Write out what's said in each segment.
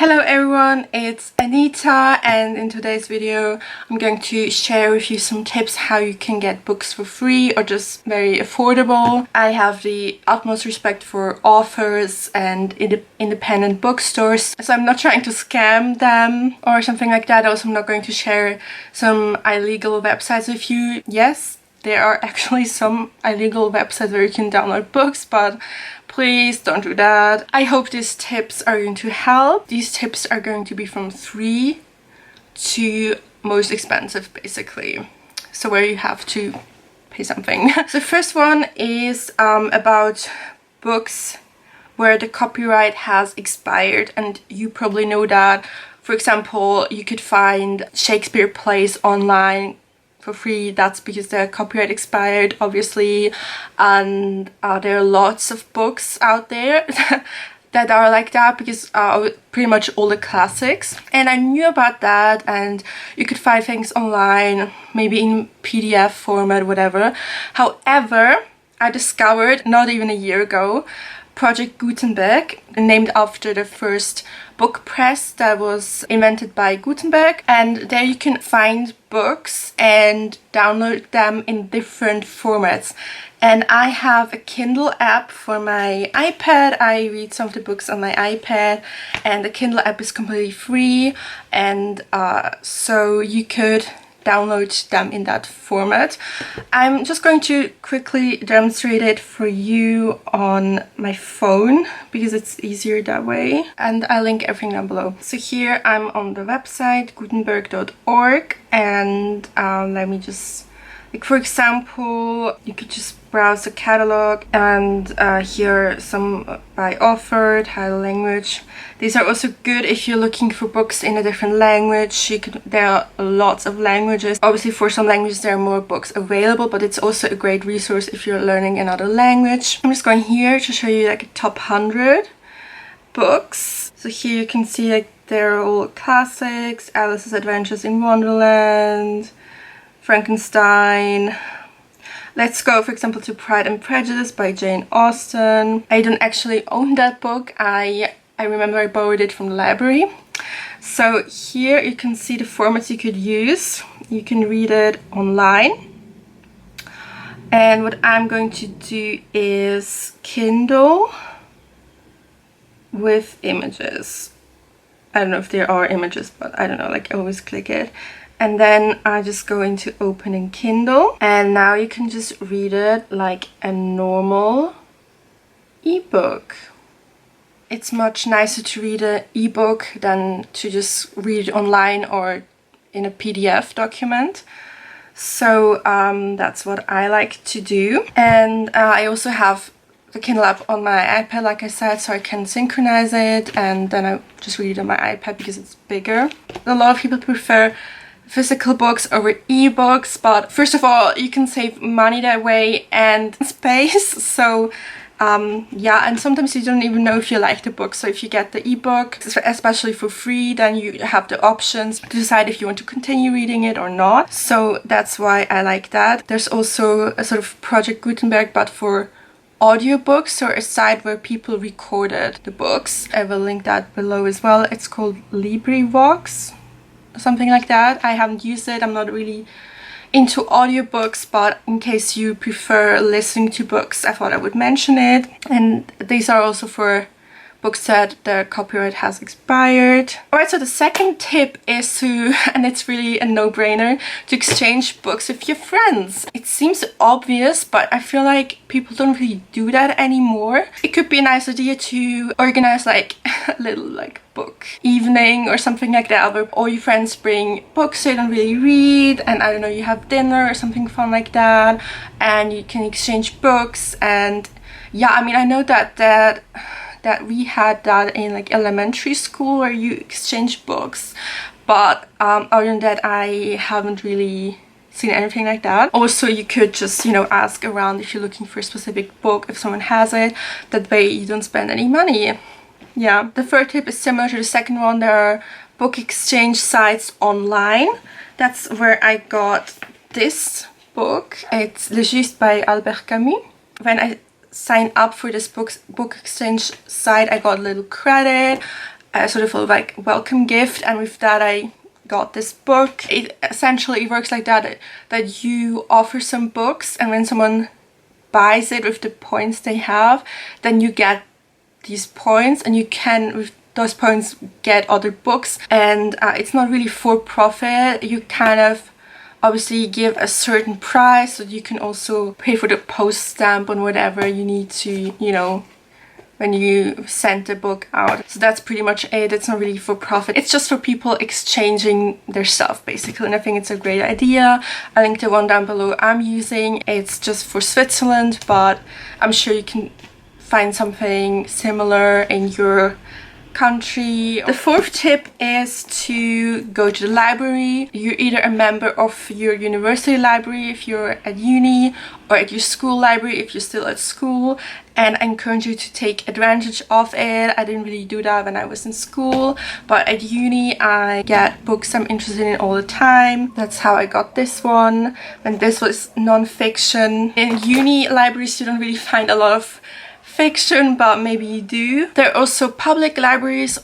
Hello everyone, it's Anita, and in today's video I'm going to share with you some tips how you can get books for free or just very affordable. I have the utmost respect for authors and independent bookstores, so I'm not trying to scam them or something like that. Also, I'm not going to share some illegal websites with you. Yes, there are actually some illegal websites where you can download books, but please don't do that. I hope these tips are going to help. These tips are going to be from free to most expensive, basically. So where you have to pay something. So the first one is about books where the copyright has expired, and you probably know that. For example, you could find Shakespeare plays online for free. That's because the copyright expired, obviously, and there are lots of books out there that are like that, because pretty much all the classics. And I knew about that, and you could find things online, maybe in PDF format, whatever. However, I discovered not even a year ago Project Gutenberg, named after the first book press that was invented by Gutenberg, and there you can find books and download them in different formats. And I have a Kindle app for my iPad. I read some of the books on my iPad, and the Kindle app is completely free, and so you could download them in that format. I'm just going to quickly demonstrate it for you on my phone because it's easier that way, and I'll link everything down below. So here I'm on the website gutenberg.org, and let me just, like, for example, you could just browse the catalog, and here are some by author, title, language. These are also good if you're looking for books in a different language. There are lots of languages. Obviously, for some languages there are more books available, but it's also a great resource if you're learning another language. I'm just going here to show you like a top 100 books. So here you can see like they're all classics: Alice's Adventures in Wonderland, Frankenstein. Let's go, for example, to Pride and Prejudice by Jane Austen. I don't actually own that book. I remember I borrowed it from the library. So here you can see the formats you could use. You can read it online. And what I'm going to do is Kindle with images. I don't know if there are images, but I don't know, like I always click it. And then I just go into open in Kindle, and now you can just read it like a normal ebook. It's much nicer to read an ebook than to just read it online or in a PDF document. So that's what I like to do. And I also have the Kindle app on my iPad, like I said, so I can synchronize it, and then I just read it on my iPad because it's bigger. A lot of people prefer physical books over ebooks, but first of all, you can save money that way and space. So yeah, and sometimes you don't even know if you like the book. So if you get the ebook, especially for free, then you have the options to decide if you want to continue reading it or not. So that's why I like that. There's also a sort of Project Gutenberg, but for audiobooks, or a site where people recorded the books. I will link that below as well. It's called LibriVox, something like that. I haven't used it. I'm not really into audiobooks, but in case you prefer listening to books, I thought I would mention it. And these are also for books that the copyright has expired. Alright, so the second tip is to, and it's really a no-brainer, to exchange books with your friends. It seems obvious, but I feel like people don't really do that anymore. It could be a nice idea to organize like a little like book evening or something like that, where all your friends bring books they don't really read, and I don't know, you have dinner or something fun like that, and you can exchange books. And yeah, I mean, I know that we had that in like elementary school where you exchange books, but other than that I haven't really seen anything like that. Also, you could just, you know, ask around if you're looking for a specific book, if someone has it. That way you don't spend any money. Yeah, the third tip is similar to the second one. There are book exchange sites online. That's where I got this book. It's Le Juste by Albert Camus. When I signed up for this book exchange site, I got a little credit. sort of a like welcome gift, and with that I got this book. It essentially works like that, that you offer some books, and when someone buys it with the points they have, then you get these points, and you can with those points get other books. And it's not really for profit. You kind of obviously give a certain price, so you can also pay for the post stamp on whatever you need to, you know, when you send the book out. So that's pretty much it. It's not really for profit. It's just for people exchanging their stuff basically, and I think it's a great idea. I link the one down below I'm using. It's just for Switzerland, but I'm sure you can find something similar in your country. The fourth tip is to go to the library. You're either a member of your university library if you're at uni, or at your school library if you're still at school, and I encourage you to take advantage of it. I didn't really do that when I was in school, but at uni I get books I'm interested in all the time. That's how I got this one, and this was non-fiction. In uni libraries you don't really find a lot of fiction, but maybe you do. There are also public libraries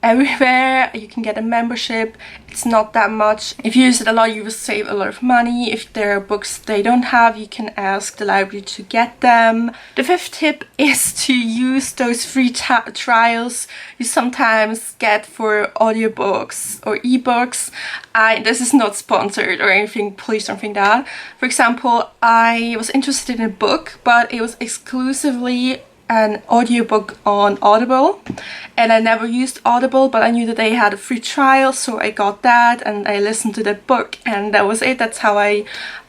everywhere. You can get a membership. It's not that much. If you use it a lot, you will save a lot of money. If there are books they don't have, you can ask the library to get them. The fifth tip is to use those free trials you sometimes get for audiobooks or ebooks. This is not sponsored or anything, please don't think that. For example, I was interested in a book, but it was exclusively an audiobook on Audible, and I never used Audible, but I knew that they had a free trial, so I got that and I listened to the book, and that was it. That's how I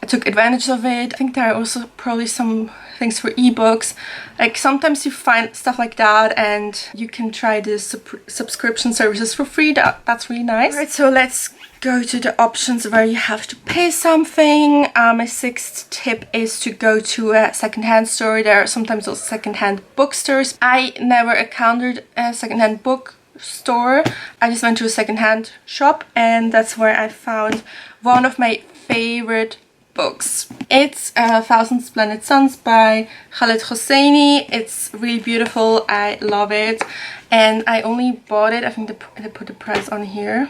took advantage of it. I think there are also probably some things for ebooks. Like sometimes you find stuff like that and you can try the subscription services for free. That's really nice. Alright, so let's go to the options where you have to pay something. My sixth tip is to go to a secondhand store. There are sometimes also secondhand bookstores. I never encountered a secondhand bookstore. I just went to a secondhand shop, and that's where I found one of my favorite books. It's Thousand Splendid Suns by Khaled Hosseini. It's really beautiful. I love it, and I only bought it, I think they put the price on here,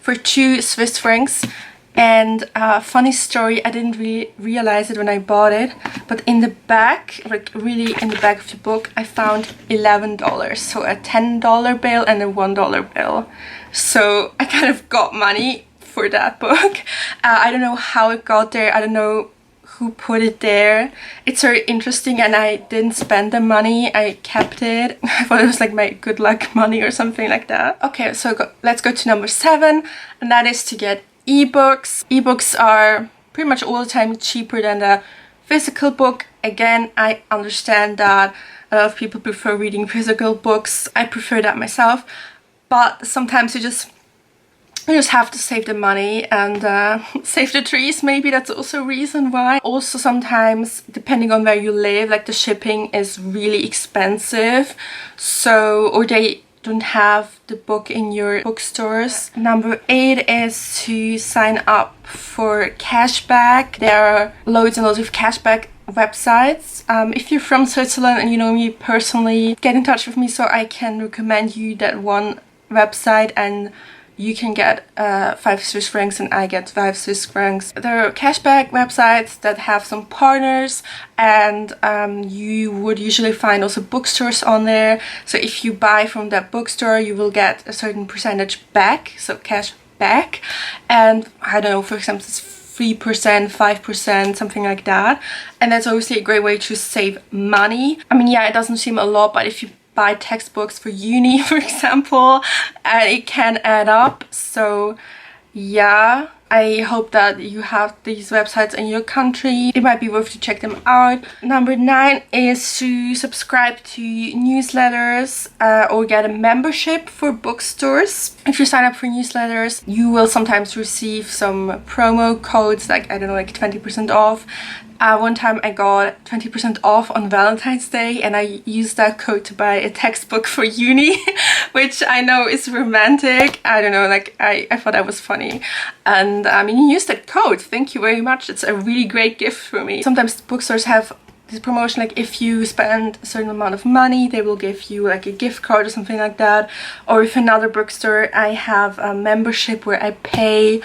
for 2 Swiss francs. And funny story, I didn't really realize it when I bought it, but in the back, like really in the back of the book, I found $11. So a $10 bill and a $1 bill. So I kind of got money for that book. I don't know how it got there. I don't know who put it there. It's very interesting, and I didn't spend the money. I kept it. I thought it was like my good luck money or something like that. Okay, so let's go to number 7, and that is to get ebooks. Ebooks are pretty much all the time cheaper than the physical book. Again, I understand that a lot of people prefer reading physical books. I prefer that myself, but sometimes you just have to save the money and save the trees. Maybe that's also a reason why. Also sometimes, depending on where you live, like the shipping is really expensive, so, or they don't have the book in your bookstores. Number 8 is to sign up for cashback. There are loads and loads of cashback websites. If you're from Switzerland and you know me personally, get in touch with me so I can recommend you that one website, and you can get 5 Swiss francs and I get 5 Swiss francs. There are cashback websites that have some partners, and you would usually find also bookstores on there. So if you buy from that bookstore, you will get a certain percentage back, so cash back. And I don't know, for example, it's 3%, 5%, something like that. And that's obviously a great way to save money. I mean, yeah, it doesn't seem a lot, but if you buy textbooks for uni, for example, and it can add up. So yeah, I hope that you have these websites in your country. It might be worth to check them out. Number 9 is to subscribe to newsletters or get a membership for bookstores. If you sign up for newsletters, you will sometimes receive some promo codes, like, I don't know, like 20% off. One time I got 20% off on Valentine's Day, and I used that code to buy a textbook for uni, which I know is romantic. I don't know, like I thought that was funny. And I mean, you used that code. Thank you very much. It's a really great gift for me. Sometimes bookstores have this promotion, like if you spend a certain amount of money, they will give you like a gift card or something like that. Or if another bookstore, I have a membership where I pay,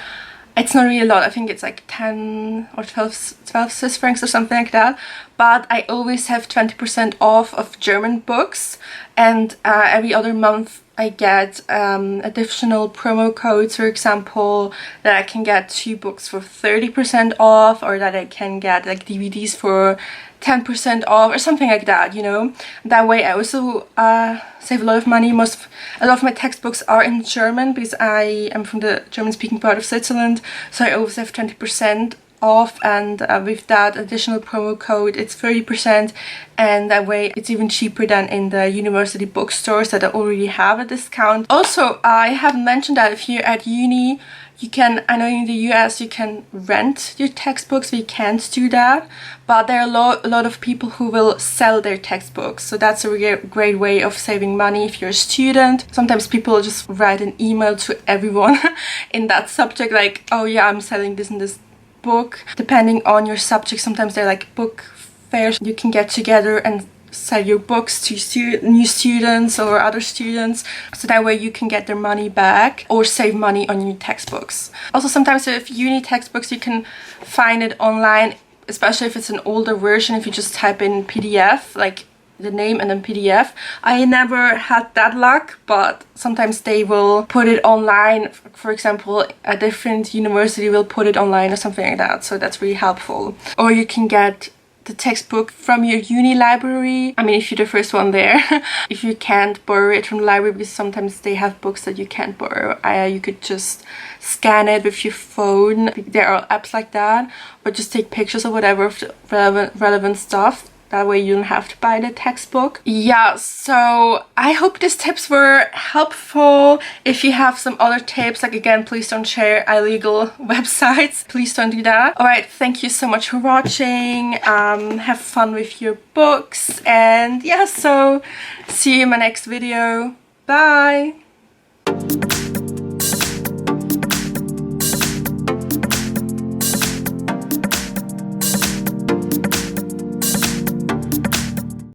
it's not really a lot, I think it's like 10 or 12 Swiss francs or something like that, but I always have 20% off of German books, and every other month I get additional promo codes, for example, that I can get 2 books for 30% off, or that I can get like DVDs for 10% off or something like that, you know. That way I also save a lot of money. A lot of my textbooks are in German because I am from the German speaking part of Switzerland, so I always have 20% off, and with that additional promo code it's 30%, and that way it's even cheaper than in the university bookstores that I already have a discount. Also, I haven't mentioned that if you're at uni, you can, I know in the US you can rent your textbooks, we can't do that, but there are a lot of people who will sell their textbooks, so that's a great way of saving money if you're a student. Sometimes people just write an email to everyone in that subject like, oh yeah, I'm selling this and this book. Depending on your subject, sometimes they're like book fairs, you can get together and sell your books to new students or other students, so that way you can get their money back or save money on your textbooks. Also, sometimes with uni textbooks you can find it online, especially if it's an older version, if you just type in PDF, like the name and then PDF. I never had that luck, but sometimes they will put it online. For example, a different university will put it online or something like that, so that's really helpful. Or you can get the textbook from your uni library. I mean, if you're the first one there. If you can't borrow it from the library, because sometimes they have books that you can't borrow, you could just scan it with your phone. There are apps like that, or just take pictures or whatever of the relevant stuff. That way you don't have to buy the textbook. Yeah, so I hope these tips were helpful. If you have some other tips, like again, please don't share illegal websites. Please don't do that. Alright, thank you so much for watching. Have fun with your books. And yeah, so see you in my next video. Bye!